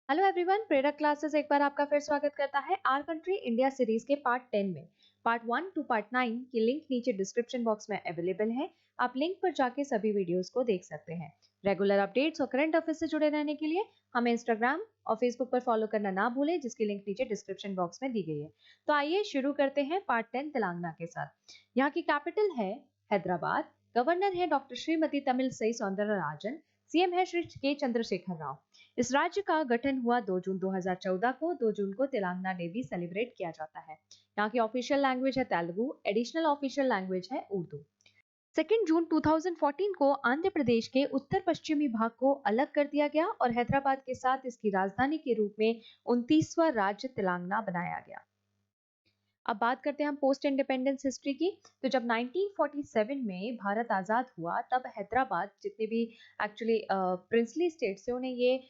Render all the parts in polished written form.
Hello everyone, प्रेरक classes एक बार आपका फिर स्वागत करता है आर कंट्री इंडिया सीरीज के पार्ट 10 में। पार्ट 1 टू पार्ट 9 की लिंक नीचे डिस्क्रिप्शन बॉक्स में अवेलेबल है। आप लिंक पर जाके सभी वीडियोस को देख सकते हैं। रेगुलर अपडेट्स और करंट अफेयर्स से जुड़े रहने के लिए हमें इंस्टाग्राम और फेसबुक पर फॉलो करना ना भूलें, जिसकी लिंक नीचे डिस्क्रिप्शन बॉक्स में दी गई है। तो आइए शुरू करते हैं पार्ट 10 तेलंगाना के साथ। यहाँ की कैपिटल है हैदराबाद। गवर्नर है डॉक्टर श्रीमती तमिलसई सौंदरराजन। सीएम है श्री के चंद्रशेखर राव। इस राज्य का गठन हुआ 2 जून 2014 को। 2 जून को तेलंगाना डे भी सेलिब्रेट किया जाता है। यहाँ की ऑफिशियल लैंग्वेज है तेलुगु। एडिशनल ऑफिशियल लैंग्वेज है उर्दू। 2 जून 2014 को आंध्र प्रदेश के उत्तर पश्चिमी भाग को अलग कर दिया गया और हैदराबाद के साथ इसकी राजधानी के रूप में 29वां राज्य तेलंगाना बनाया गया। अब बात करते हैं हम पोस्ट इंडिपेंडेंस हिस्ट्री की। तो जब 1947 में भारत आजाद हुआ, तब हैदराबाद जितने भी एक्चुअली प्रिंसली स्टेट से उन्हें ये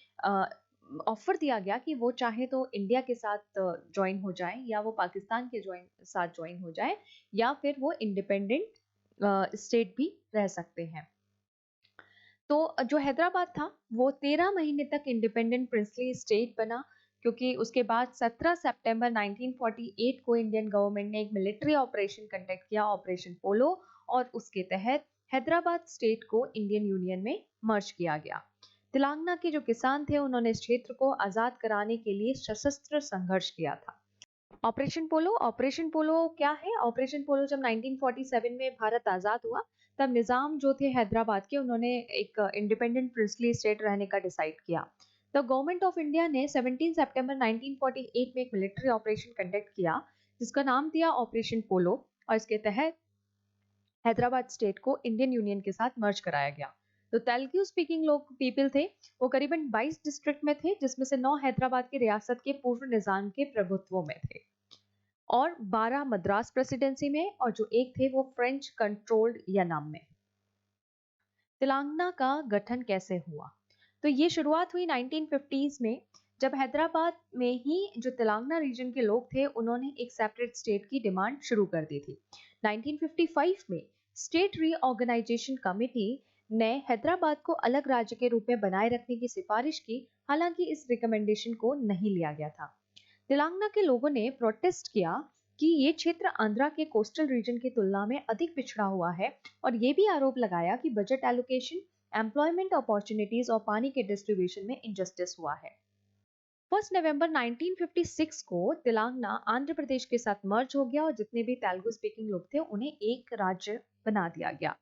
ऑफर दिया गया कि वो चाहे तो इंडिया के साथ ज्वाइन हो जाए, या वो पाकिस्तान के साथ ज्वाइन हो जाए, या फिर वो इंडिपेंडेंट स्टेट भी रह सकते हैं। तो जो हैदराबाद था वो 13 महीने तक इंडिपेंडेंट प्रिंसली स्टेट बना, क्योंकि उसके बाद 17 सितंबर 1948 को इंडियन गवर्नमेंट ने एक मिलिट्री ऑपरेशन कंडक्ट किया, ऑपरेशन पोलो, और उसके तहत हैदराबाद स्टेट को इंडियन यूनियन में मर्ज किया गया। तेलंगाना के जो किसान थे, उन्होंने इस क्षेत्र को आजाद कराने के लिए सशस्त्र संघर्ष किया था। ऑपरेशन पोलो क्या है? ऑपरेशन पोलो जब 1947 में भारत आजाद हुआ, तब निजाम जो थे हैदराबाद के, उन्होंने एक इंडिपेंडेंट प्रिंसली स्टेट रहने का डिसाइड किया। तो गवर्नमेंट ऑफ इंडिया ने 17 सितंबर 1948 में एक मिलिट्री ऑपरेशन कंडक्ट किया, जिसका नाम दिया ऑपरेशन पोलो, और इसके तहत हैदराबाद स्टेट को इंडियन यूनियन के साथ मर्ज कराया गया। तो तेलुगु स्पीकिंग लोग पीपल थे, वो करीबन 22 डिस्ट्रिक्ट में थे, जिसमें से 9 हैदराबाद की रियासत के पूर्व निजाम के प्रभुत्व में थे और 12 मद्रास प्रेसिडेंसी में, और जो एक थे वो फ्रेंच कंट्रोल्ड यनम में। तेलंगाना का गठन कैसे हुआ? तो ये शुरुआत हुई 1950s में, जब हैदराबाद में ही जो तेलंगाना रीजन के लोग थे, उन्होंने एक सेपरेट स्टेट की डिमांड शुरू कर दी थी। 1955 में स्टेट रीऑर्गेनाइजेशन कमेटी ने हैदराबाद को अलग राज्य के रूप में बनाए रखने की सिफारिश की, हालांकि इस रिकमेंडेशन को नहीं लिया गया था। तेलंगाना के लोगों ने प्रोटेस्ट किया कि ये क्षेत्र आंध्रा के कोस्टल रीजन की तुलना में अधिक पिछड़ा हुआ है, और ये भी आरोप लगाया कि बजट एलोकेशन, एम्प्लॉयमेंट अपॉर्चुनिटीज और पानी के डिस्ट्रीब्यूशन में इनजस्टिस हुआ है। 1 नवंबर 1956 को तेलंगाना आंध्र प्रदेश के साथ मर्ज हो गया, और जितने भी तेलुगु स्पीकिंग लोग थे उन्हें एक राज्य बना दिया गया।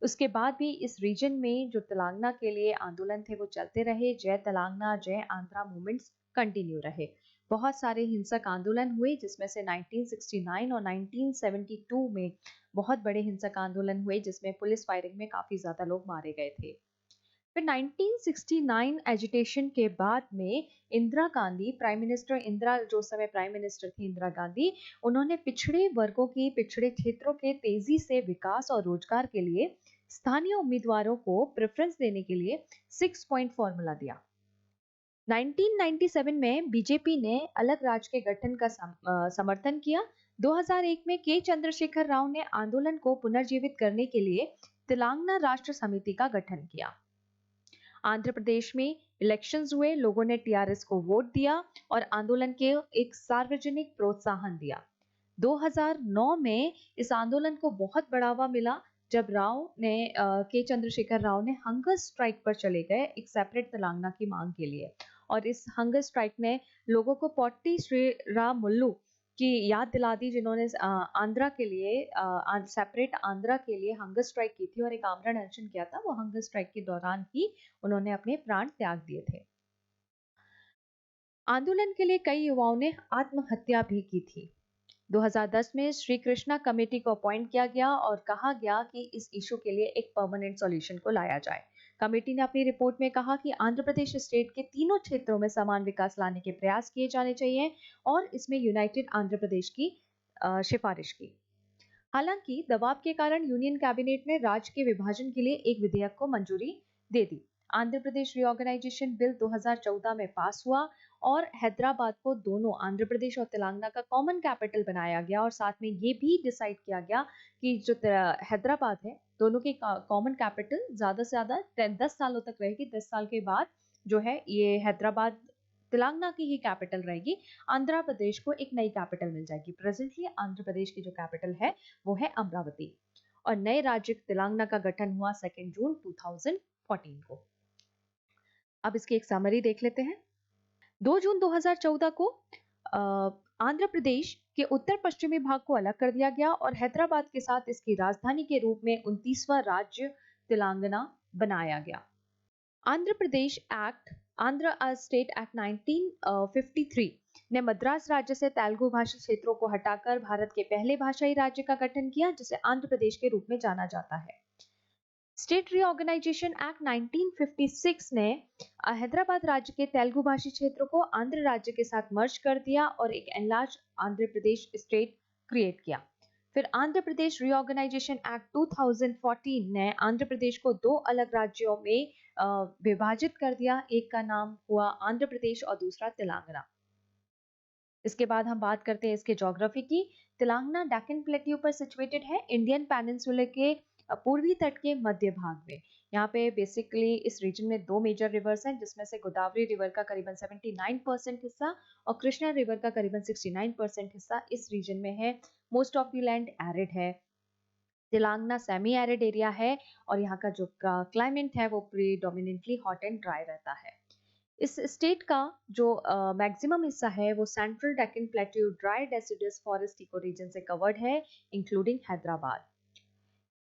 उसके बाद भी इस रीजन में जो तेलंगाना के लिए आंदोलन थे वो चलते रहे। जय तेलंगाना, जय आंध्रा मूवमेंट्स कंटिन्यू रहे। बहुत सारे हिंसक आंदोलन हुए, जिसमें से 1969 और 1972 में बहुत बड़े हिंसक आंदोलन हुए, जिसमें पुलिस फायरिंग में काफी ज्यादा लोग मारे गए थे। फिर 1969 एजिटेशन के बाद में इंदिरा गांधी, प्राइम मिनिस्टर इंदिरा, जो समय प्राइम मिनिस्टर थी इंदिरा गांधी, उन्होंने पिछड़े वर्गों की, पिछड़े क्षेत्रों के तेजी से विकास और रोजगार के लिए स्थानीय उम्मीदवारों को प्रेफरेंस देने के लिए 6 पॉइंट फॉर्मूला दिया। 1997 में बीजेपी ने अलग राज्य के गठन का समर्थन किया। 2001 में के चंद्रशेखर राव ने आंदोलन को पुनर्जीवित करने के लिए तेलंगाना राष्ट्र समिति का गठन किया। आंध्र प्रदेश में इलेक्शंस हुए, लोगों ने टीआरएस को वोट दिया और आंदोलन के एक सार्वजनिक प्रोत्साहन दिया। 2009 में इस आंदोलन को बहुत बढ़ावा मिला, जब के चंद्रशेखर राव ने हंगर स्ट्राइक पर चले गए एक सेपरेट तेलंगाना की मांग के लिए। और इस हंगर स्ट्राइक ने लोगों को पोट्टी श्रीरामुलु की याद दिला दी, जिन्होंने आंध्रा के लिए, सेपरेट आंध्रा के लिए हंगर स्ट्राइक की थी और एक आमरण अनशन किया था। वो हंगर स्ट्राइक के दौरान ही उन्होंने अपने प्राण त्याग दिए थे। आंदोलन के लिए कई युवाओं ने आत्महत्या भी की थी। 2010 में श्री कृष्णा कमेटी को अपॉइंट किया गया और कहा गया कि इस इशू के लिए एक परमानेंट सॉल्यूशन को लाया जाए। कमेटी ने अपनी रिपोर्ट में कहा कि आंध्र प्रदेश स्टेट के तीनों क्षेत्रों में समान विकास लाने के प्रयास किए जाने चाहिए, और इसमें यूनाइटेड आंध्र प्रदेश की सिफारिश की। हालांकि दबाव के कारण यूनियन कैबिनेट ने राज्य के विभाजन के लिए एक विधेयक को मंजूरी दे दी। आंध्र प्रदेश रीऑर्गेनाइजेशन बिल 2014 में पास हुआ, और हैदराबाद को दोनों आंध्र प्रदेश और तेलंगाना का कॉमन कैपिटल बनाया गया, और साथ में ये भी डिसाइड किया गया कि जो हैदराबाद है, दोनों की कॉमन कैपिटल ज्यादा से ज्यादा 10 सालों तक रहेगी। 10 साल के बाद जो है ये हैदराबाद तेलंगाना की ही कैपिटल रहेगी, आंध्र प्रदेश को एक नई कैपिटल मिल जाएगी। प्रेजेंटली आंध्र प्रदेश की जो कैपिटल है वो है अमरावती। और नए राज्य तेलंगाना का गठन हुआ 2 जून 2014 को। अब इसकी एक समरी देख लेते हैं। 2 जून 2014 को आंध्र प्रदेश के उत्तर पश्चिमी भाग को अलग कर दिया गया और हैदराबाद के साथ इसकी राजधानी के रूप में 29वां राज्य तेलंगाना बनाया गया। Andhra Pradesh act, Andhra state act 1953 ने मद्रास राज्य से तेलुगु भाषी क्षेत्रों को हटाकर भारत के पहले भाषाई राज्य का गठन किया, जिसे आंध्र प्रदेश के रूप में जाना जाता है। स्टेट रीऑर्गेनाइजेशन एक्ट 1956 ने हैदराबाद राज्य के तेलुगु भाषी क्षेत्र को आंध्र राज्य के साथ मर्ज कर दिया और एक enlarge Andhra Pradesh state create किया। फिर आंध्र प्रदेश रीऑर्गेनाइजेशन एक्ट 2014 ने आंध्र प्रदेश को 2 अलग राज्यों में विभाजित कर दिया। एक का नाम हुआ आंध्र प्रदेश और दूसरा तेलंगाना। इसके बाद हम बात करते हैं इसके ज्योग्राफी की। तेलंगाना डेक्कन प्लेट्यू पर सिचुएटेड है, इंडियन पेनिनसुला के पूर्वी तट के मध्य भाग में। यहाँ पे बेसिकली इस रीजन में 2 मेजर रिवर्स हैं, जिसमें से गोदावरी रिवर का करीबन 79% हिस्सा और कृष्णा रिवर का करीबन 69% हिस्सा इस रीजन में है। Most of the land arid है। तेलंगाना सेमी एरिड एरिया है और यहाँ का जो क्लाइमेट है वो प्रीडोमिनेंटली हॉट एंड ड्राई रहता है। इस स्टेट का जो मैक्सिमम हिस्सा है वो central Deccan plateau dry deciduous forest ecoregion से कवर्ड है, इंक्लूडिंग हैदराबाद।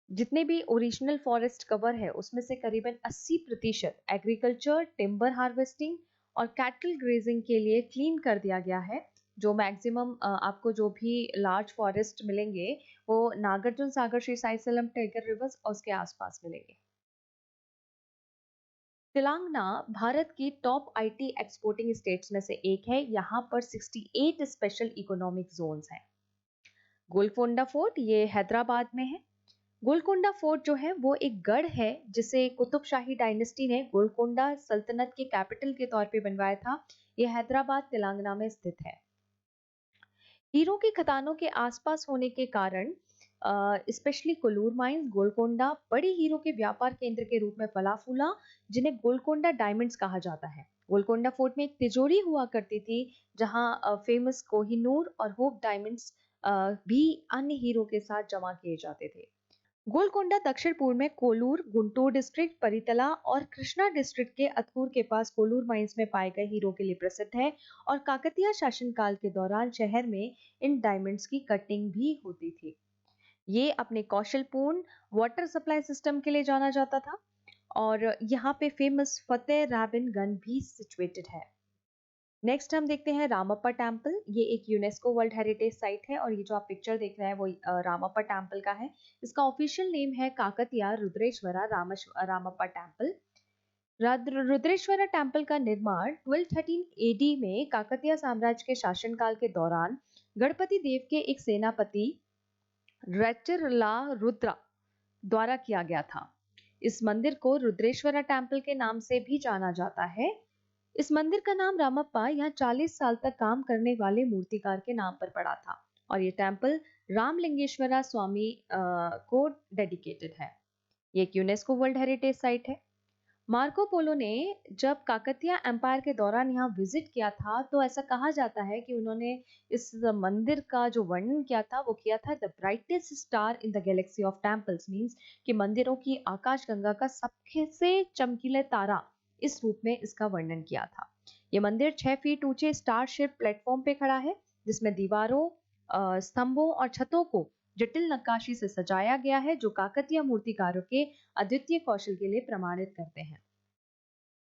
जितने भी ओरिजिनल फॉरेस्ट कवर है उसमें से करीबन 80% एग्रीकल्चर, टिम्बर हार्वेस्टिंग और कैटल ग्रेजिंग के लिए क्लीन कर दिया गया है। जो मैक्सिमम आपको जो भी लार्ज फॉरेस्ट मिलेंगे वो Nagarjuna Sagar, Srisailam, tiger rivers और उसके आसपास मिलेंगे। तेलंगाना भारत की टॉप आईटी एक्सपोर्टिंग स्टेट्स में से एक है। यहाँ पर 68 स्पेशल इकोनॉमिक जोन्स हैं। गोलकोंडा फोर्ट ये हैदराबाद में है। गोलकोंडा फोर्ट जो है वो एक गढ़ है जिसे कुतुब शाही डायनेस्टी ने गोलकोंडा सल्तनत के कैपिटल के तौर पे बनवाया था। यह हैदराबाद तेलंगाना में स्थित है। हीरो की खदानों के आसपास होने के कारण स्पेशली कोलूर माइंस, गोलकोंडा बड़ी हीरो के व्यापार केंद्र के रूप में फला फूला, जिन्हें गोलकोंडा डायमंड्स कहा जाता है। गोलकोंडा फोर्ट में एक तिजोरी हुआ करती थी जहां फेमस कोहिनूर और होप डायमंड्स भी अन्य हीरो के साथ जमा किए जाते थे। गोलकोंडा दक्षिण पूर्व में कोलूर, गुंटूर डिस्ट्रिक्ट, परितला और कृष्णा डिस्ट्रिक्ट के अतकूर के पास कोलूर माइंस में पाए गए हीरो के लिए प्रसिद्ध है और काकतीय शासनकाल के दौरान शहर में इन डायमंड्स की कटिंग भी होती थी। ये अपने कौशलपूर्ण वाटर सप्लाई सिस्टम के लिए जाना जाता था और यहाँ पे फेमस फतेह राबिन गन भी सिचुएटेड है। नेक्स्ट हम देखते हैं रामप्पा टेम्पल। ये एक यूनेस्को वर्ल्ड हेरिटेज साइट है और ये जो आप पिक्चर देख रहे हैं वो रामप्पा टेम्पल का है। इसका ऑफिशियल नेम है काकतिया रुद्रेश्वरा रामप्पा टेम्पल। रुद्रेश्वरा टेम्पल का निर्माण 1213 एडी में काकतिया साम्राज्य के शासनकाल के दौरान गणपति देव के एक सेनापति रचिरला रुद्रा द्वारा किया गया था। इस मंदिर को रुद्रेश्वरा टेम्पल के नाम से भी जाना जाता है। इस मंदिर का नाम रामप्पा यहाँ 40 साल तक काम करने वाले मूर्तिकार के नाम पर पड़ा था और ये टेम्पल रामलिंगेश्वरा स्वामी को डेडिकेटेड है। ये एक यूनेस्को वर्ल्ड हेरिटेज साइट है। मार्को पोलो ने जब काकतिया एम्पायर के दौरान यहाँ विजिट किया था तो ऐसा कहा जाता है कि उन्होंने इस मंदिर का जो वर्णन किया था वो किया था the brightest star in the Galaxy of temples, means कि मंदिरों की आकाश गंगा का सबसे चमकीले तारा, इस रूप में इसका वर्णन किया था। ये मंदिर 6 फीट ऊंचे स्टार शेप प्लेटफॉर्म पे खड़ा है जिसमें दीवारों, स्तंभों और छतों को जटिल नक्काशी से सजाया गया है जो काकतीय मूर्तिकारों के अद्वितीय कौशल के लिए प्रमाणित करते हैं।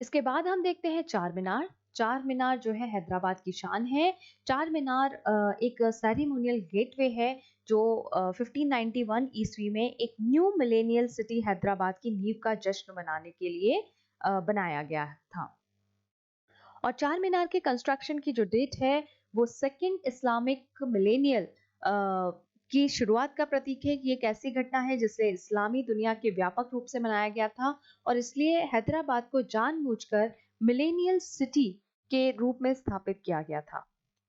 इसके बाद हम देखते हैं चार मीनार। चार मीनार जो है हैदराबाद की शान है। चार मीनार एक सेरेमोनियल गेटवे है जो 1591 ईस्वी में एक न्यू मिलेनियल सिटी हैदराबाद की नींव का जश्न मनाने के लिए बनाया गया था। और चार मीनार के कंस्ट्रक्शन की जो डेट है वो सेकेंड इस्लामिक मिलेनियल की शुरुआत का प्रतीक है कि एक ऐसी घटना है जिसे इस्लामी दुनिया के व्यापक रूप से मनाया गया था और इसलिए हैदराबाद को जानबूझकर मिलेनियल सिटी के रूप में स्थापित किया गया था।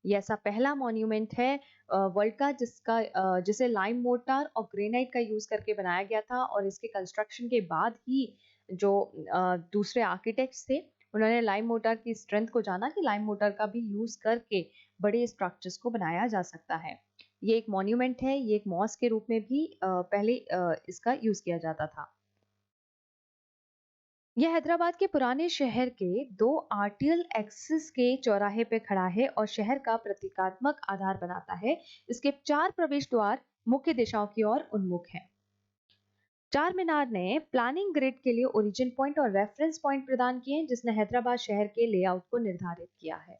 ये ऐसा पहला मॉन्यूमेंट है वर्ल्ड का जिसे लाइम मोर्टार और ग्रेनाइट का यूज करके बनाया गया था और इसके कंस्ट्रक्शन के बाद ही जो दूसरे आर्किटेक्ट्स थे उन्होंने लाइम मोटर की स्ट्रेंथ को जाना कि लाइम मोटर का भी यूज करके बड़े स्ट्रक्चर्स को बनाया जा सकता है। ये एक मॉन्यूमेंट है, ये एक मॉस के रूप में भी पहले इसका यूज किया जाता था। यह हैदराबाद के पुराने शहर के 2 आर्टियल एक्सिस के चौराहे पे खड़ा है और शहर का प्रतीकात्मक आधार बनाता है। इसके 4 प्रवेश द्वार मुख्य दिशाओं की ओर उन्मुख हैं। चार मीनार ने प्लानिंग ग्रिड के लिए ओरिजिन पॉइंट और रेफरेंस पॉइंट प्रदान किए हैं, जिसने हैदराबाद शहर के लेआउट को निर्धारित किया है।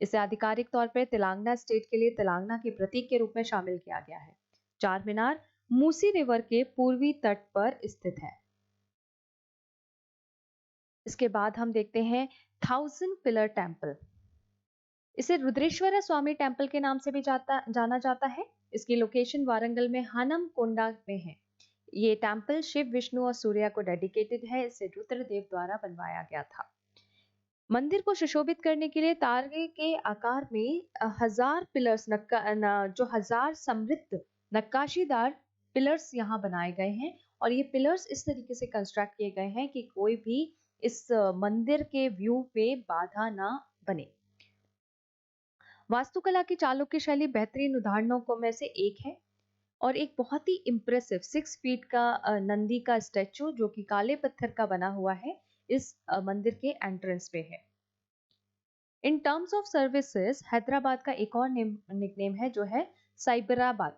इसे आधिकारिक तौर पर तेलंगाना स्टेट के लिए तेलंगाना के प्रतीक के रूप में शामिल किया गया है। चार मीनार मूसी रिवर के पूर्वी तट पर स्थित है। इसके बाद हम देखते हैं 1000 पिलर टेम्पल। इसे रुद्रेश्वर स्वामी टेम्पल के नाम से भी जाना जाता है। इसकी लोकेशन वारंगल में हनम कोंडा में है। ये टेम्पल शिव, विष्णु और सूर्य को डेडिकेटेड है। इसे रुद्रदेव द्वारा बनवाया गया था। मंदिर को सुशोभित करने के लिए तारे के आकार में 1000 पिलर्स जो 1000 समृद्ध नक्काशीदार पिलर्स यहाँ बनाए गए हैं और ये पिलर्स इस तरीके से कंस्ट्रक्ट किए गए हैं कि कोई भी इस मंदिर के व्यू पे बाधा ना बने। वास्तुकला की चालुक्य शैली बेहतरीन उदाहरणों को में से एक है और एक बहुत ही इम्प्रेसिव 6 फीट का नंदी का स्टैचू जो कि काले पत्थर का बना हुआ है, इस मंदिर के एंट्रेंस पे है। In terms of services Hyderabad का एक और निकनेम है जो है साइबराबाद।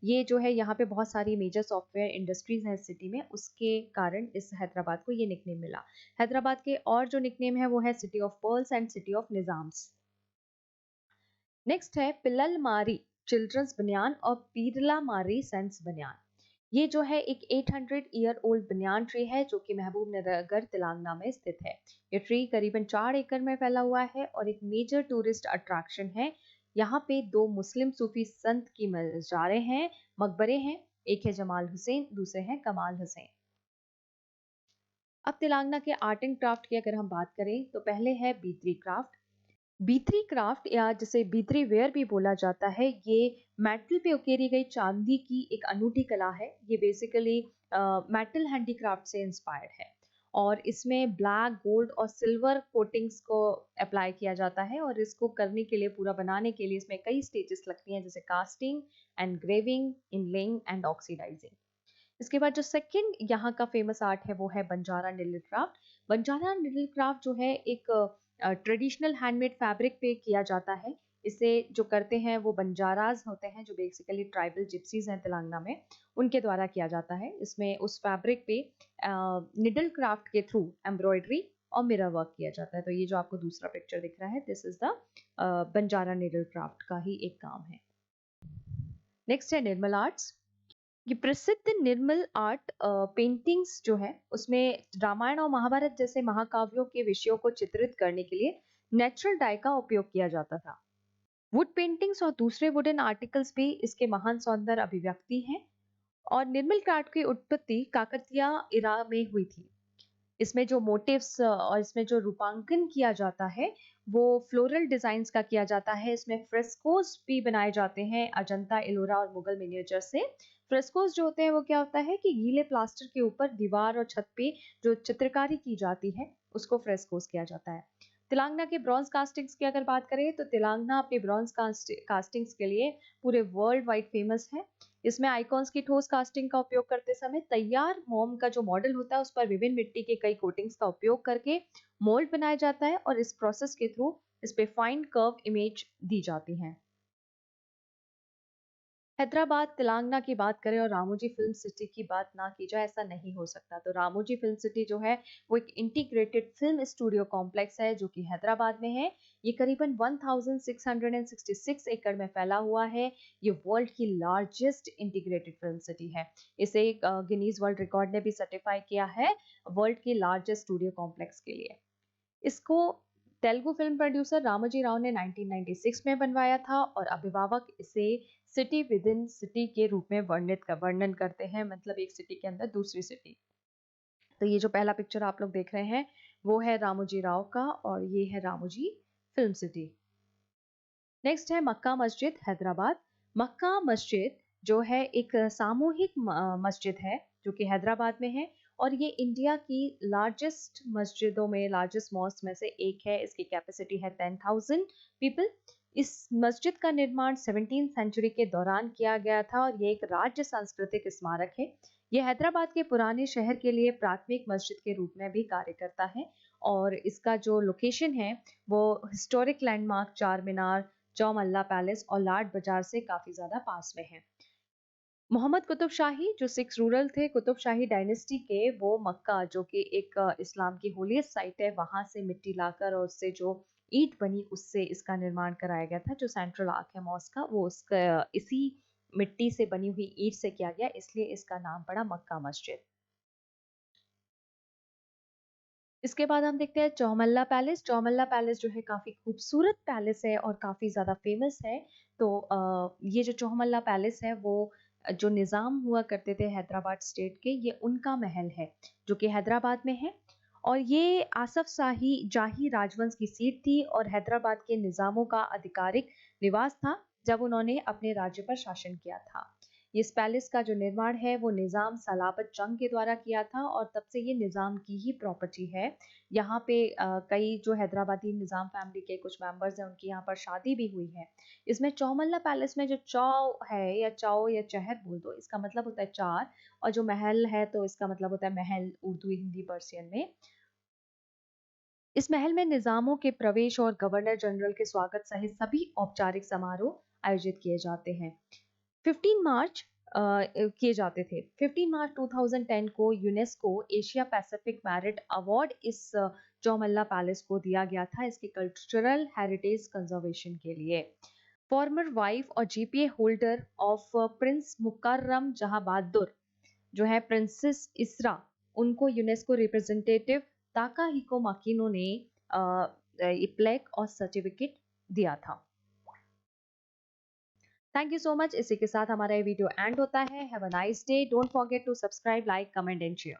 ये जो है यहाँ पे बहुत सारी मेजर सॉफ्टवेयर इंडस्ट्रीज हैं इस सिटी में, उसके कारण इस हैदराबाद को ये निकनेम मिला। हैदराबाद के और जो निकनेम है वो है city of pearls and city of Nizams. Next है पिल्लल मारी चिल्ड्रंस बनियान और पीरला मारी सेंस बनियान। ये जो है एक 800 ईयर ओल्ड बनियान ट्री है जो कि महबूब नगर तेलंगाना में स्थित है। ये ट्री करीबन 4 एकड़ में फैला हुआ है और एक मेजर टूरिस्ट अट्रैक्शन है। यहाँ पे 2 मुस्लिम सूफी संत की मज़ारें हैं, मकबरे हैं। एक है जमाल हुसैन, दूसरे हैं कमाल हुसैन। अब तेलंगाना के आर्ट एंड क्राफ्ट की अगर हम बात करें तो पहले है बीतरी क्राफ्ट। बीथरी क्राफ्ट या जिसे बीथरी वेयर भी बोला जाता है, ये मेटल पे उकेरी गई चांदी की एक अनूठी कला है। ये बेसिकली मेटल हैंडीक्राफ्ट से इंस्पायर्ड है और इसमें ब्लैक, गोल्ड और सिल्वर कोटिंग्स को अप्लाई किया जाता है और इसको करने के लिए, पूरा बनाने के लिए इसमें कई स्टेजेस लगती हैं जैसे कास्टिंग, एनग्रेविंग, इनलेइंग एंड ऑक्सीडाइजिंग। इसके बाद जो सेकंड यहाँ का फेमस आर्ट है वो है Banjara needle craft. Banjara needle craft जो है एक ट्रेडिशनल हैंडमेड फैब्रिक पे किया जाता है। इसे जो करते हैं वो बंजाराज होते हैं जो बेसिकली ट्राइबल जिप्सीज हैं तेलंगाना में, उनके द्वारा किया जाता है। इसमें उस फैब्रिक पे निडल क्राफ्ट के थ्रू एम्ब्रॉयडरी और मिरर वर्क किया जाता है। तो ये जो आपको दूसरा पिक्चर दिख रहा है, this is the Banjara needle craft का ही एक काम है। नेक्स्ट है निर्मल आर्ट्स। ये प्रसिद्ध निर्मल आर्ट पेंटिंग्स जो है उसमें रामायण और महाभारत जैसे महाकाव्यों के विषयों को चित्रित करने के लिए नेचुरल डाई का उपयोग किया जाता था। वुड पेंटिंग्स और दूसरे वुडन आर्टिकल्स भी इसके महान सौंदर्य अभिव्यक्ति हैं और निर्मल आर्ट की उत्पत्ति काकतीय इरा में हुई थी। इसमें जो मोटिव्स और इसमें जो रूपांकन किया जाता है वो फ्लोरल डिजाइन्स का किया जाता है। इसमें फ्रेस्कोस भी बनाए जाते हैं अजंता, एलोरा और मुगल मिनिएचर से। फ्रेस्कोस जो होते हैं वो क्या होता है कि गीले प्लास्टर के ऊपर दीवार और छत पे जो चित्रकारी की जाती है उसको फ्रेस्कोस किया जाता है। तेलंगाना के ब्रॉन्ज कास्टिंग्स की अगर बात करें तो तेलंगाना अपने ब्रॉन्ज कास्टिंग्स के लिए पूरे वर्ल्ड वाइड फेमस है। इसमें आइकॉन्स की ठोस कास्टिंग का उपयोग करते समय तैयार मोम का जो मॉडल होता है उस पर विभिन्न मिट्टी के कई कोटिंग्स का उपयोग करके मोल्ड बनाया जाता है और इस प्रोसेस के थ्रू इस पे फाइन कर्व इमेज दी जाती है। हैदराबाद तेलंगाना की बात करें और रामोजी फिल्म सिटी की बात ना की जाए ऐसा नहीं हो सकता। तो रामोजी फिल्म सिटी जो है वो एक इंटीग्रेटेड फिल्म स्टूडियो कॉम्प्लेक्स है जो कि हैदराबाद में है। ये करीबन 1666 एकड़ में फैला हुआ है। ये वर्ल्ड की लार्जेस्ट इंटीग्रेटेड फिल्म सिटी है। इसे गिनीज वर्ल्ड रिकॉर्ड ने भी सर्टिफाई किया है वर्ल्ड की लार्जेस्ट स्टूडियो कॉम्प्लेक्स के लिए। इसको तेलुगु फिल्म प्रोड्यूसर रामोजी राव ने 1996 में बनवाया था और अभिभावक इसे सिटी विद इन सिटी के रूप में वर्णन करते हैं, मतलब एक सिटी के अंदर दूसरी सिटी। तो ये जो पहला पिक्चर आप लोग देख रहे हैं वो है रामोजी राव का और ये है रामोजी फिल्म सिटी। नेक्स्ट है मक्का मस्जिद हैदराबाद। मक्का मस्जिद जो है एक सामूहिक मस्जिद है जो कि हैदराबाद में है और ये इंडिया की लार्जेस्ट मस्जिदों में, लार्जेस्ट मॉस्क में से एक है। इसकी कैपेसिटी है 10,000 पीपल। इस मस्जिद का निर्माण 17वीं सेंचुरी के दौरान किया गया था और ये एक राज्य सांस्कृतिक स्मारक है। ये हैदराबाद के पुराने शहर के लिए प्राथमिक मस्जिद के रूप में भी कार्य करता है और इसका जो लोकेशन है वो हिस्टोरिक लैंडमार्क चार मीनार, चौमल्ला पैलेस और लाड बाजार से काफी ज्यादा पास में है। मोहम्मद कुतुब शाही जो सिक्स रूरल थे कुतुब शाही डायनेस्टी के, वो मक्का जो कि एक इस्लाम की होलीस्ट साइट है, वहां से मिट्टी लाकर और उससे जो ईंट बनी उससे इसका निर्माण कराया गया था। जो सेंट्रल आर्क है मॉस्क का वो उसका इसी मिट्टी से बनी हुई ईंट से किया गया, इसलिए इसका नाम पड़ा मक्का मस्जिद। इसके बाद हम देखते हैं चौमल्ला पैलेस। चौमल्ला पैलेस जो है काफ़ी खूबसूरत पैलेस है और काफ़ी ज़्यादा फेमस है। तो ये जो चौमल्ला पैलेस है वो जो निज़ाम हुआ करते थे हैदराबाद स्टेट के, ये उनका महल है जो कि हैदराबाद में है। और ये आसफ शाही जाही राजवंश की सीट थी और हैदराबाद के निज़ामों का आधिकारिक निवास था जब उन्होंने अपने राज्य पर शासन किया था। इस पैलेस का जो निर्माण है वो निज़ाम सलाबत जंग के द्वारा किया था और तब से ये निज़ाम की ही प्रॉपर्टी है। यहाँ पे कई जो हैदराबादी निज़ाम फैमिली के कुछ मेंबर्स हैं उनकी यहाँ पर शादी भी हुई है। इसमें चौमल्ला पैलेस में जो चौ है या चौ या चहर बोल दो, इसका मतलब होता है चार, और जो महल है तो इसका मतलब होता है महल उर्दू हिंदी पर्सियन में। इस महल में निज़ामों के प्रवेश और गवर्नर जनरल के स्वागत सहित सभी औपचारिक समारोह आयोजित किए जाते हैं। 15 मार्च किए जाते थे। 15 मार्च 2010 को UNESCO Asia Pacific merit award इस चौमल्ला पैलेस को दिया गया था इसके कल्चरल हेरिटेज कंजर्वेशन के लिए। फॉर्मर वाइफ और GPA holder of prince Mukarram Jah Bahadur जो है प्रिंसेस इसरा, उनको यूनेस्को रिप्रेजेंटेटिव ताकाहिको माकिनो ने प्लेक और सर्टिफिकेट दिया था। Thank you so much. इसी के साथ हमारा ये वीडियो एंड होता है। Have a nice day. Don't forget to subscribe, like, comment and share.